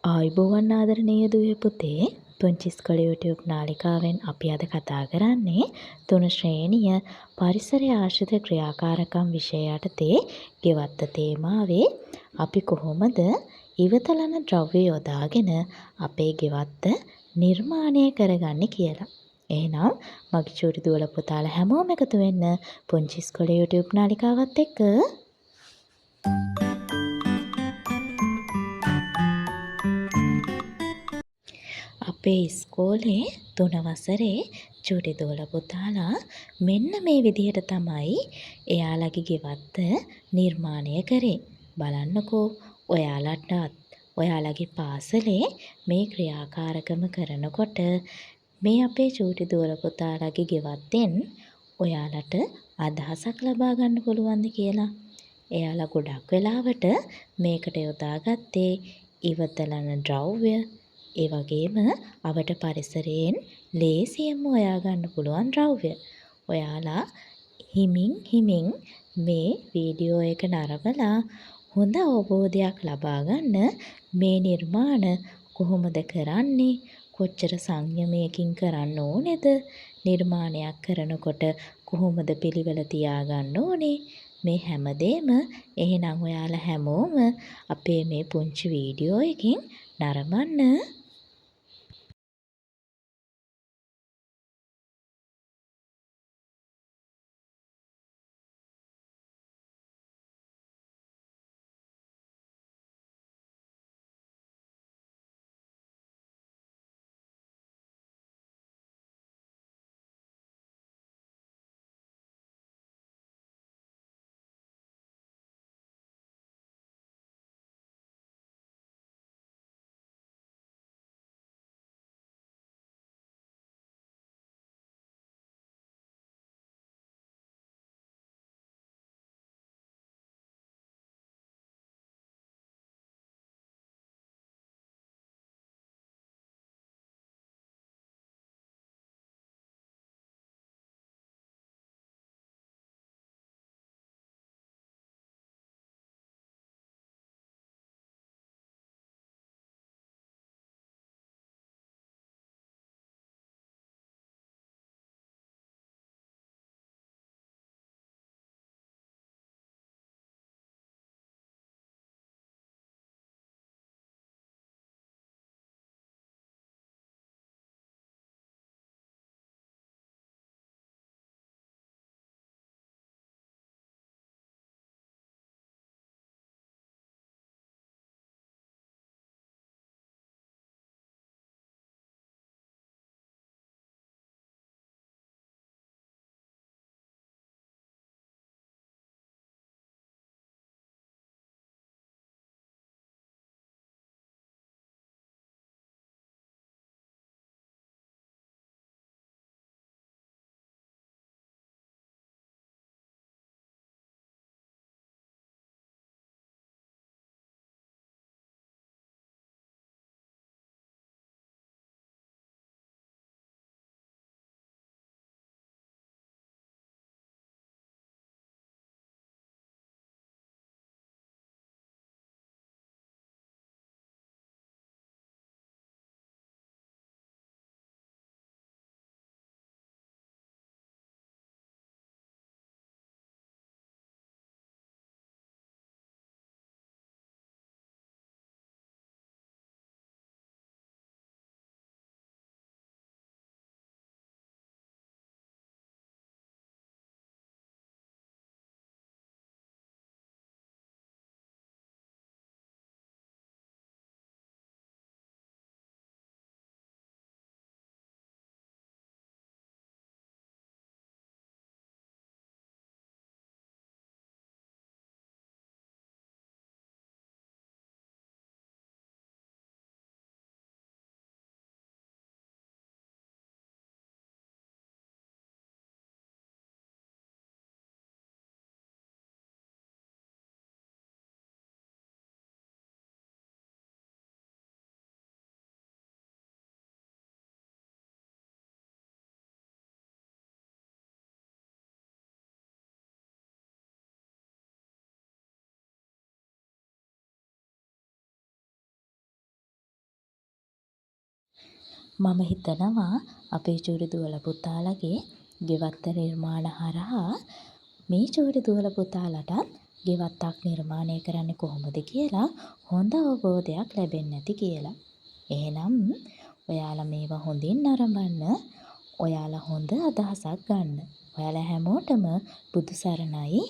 ආයුබෝවන් ආදරණීය දුවේ පුතේ පුංචි ඉස්කෝලේ YouTube නාලිකාවෙන් අපි අද කතා කරන්නේ 3 ශ්‍රේණිය පරිසරය ආශ්‍රිත ක්‍රියාකාරකම් විෂය යටතේ ගෙවත්ත තේමාවේ අපි කොහොමද ඉවතලන ද්‍රව්‍ය යොදාගෙන අපේ ගෙවත්ත නිර්මාණය කරගන්නේ කියලා. එහෙනම් මගේ චූටි දුවලා පුතාලා හැමෝම එකතු වෙන්න පුංචි ඉස්කෝලේ YouTube නාලිකාවත් එක්ක අපේ ඉස්කෝලේ 3 වසරේ චූටි දුවලා පුතාලා මෙන්න මේ විදිහට තමයි එයාලගේ ගෙවත්ත නිර්මාණය කරේ. බලන්නකෝ ඔයාලටත් ඔයාලගේ පාසලේ මේ ක්‍රියාකාරකම කරනකොට මේ අපේ චූටි දුවලා පුතාලාගේ ගෙවත්තෙන් ඔයාලට අදහසක් ලබා ගන්න පුළුවන්ද කියලා. එයාලා ගොඩක් වෙලාවට මේකට යොදාගත්තේ ඉවතලන ද්‍රව්‍ය ඒ වගේම අවට පරිසරයෙන් ලේසියෙන්ම හොයා ගන්න පුළුවන් ද්‍රව්‍ය. ඔයාලා හිමින් මේ වීඩියෝ එක නරඹලා හොඳ අවබෝධයක් ලබා ගන්න මේ නිර්මාණ කොහොමද කරන්නේ? කොච්චර සංයමයකින් කරන්න ඕනේද? නිර්මාණයක් කරනකොට කොහොමද පිළිවෙල තියාගන්න ඕනේ? මේ හැමදේම එහෙනම් ඔයාලා හැමෝම අපේ මේ පුංචි වීඩියෝ එකකින් නරඹන්න. මම හිතනවා අපේ චූටි දුවල පුතාලගේ ගෙවත්ත නිර්මාණ හරහා මේ චූටි දුවල පුතාලටත් ගෙවත්තක් නිර්මාණය කරන්නේ කොහොමද කියලා හොඳ අවබෝධයක් ලැබෙන්නේ නැති කියලා. එහෙනම් ඔයාලා මේවා හොඳින් නරඹන්න. ඔයාලා හොඳ අදහසක් ගන්න. ඔයාලා හැමෝටම බුදු සරණයි.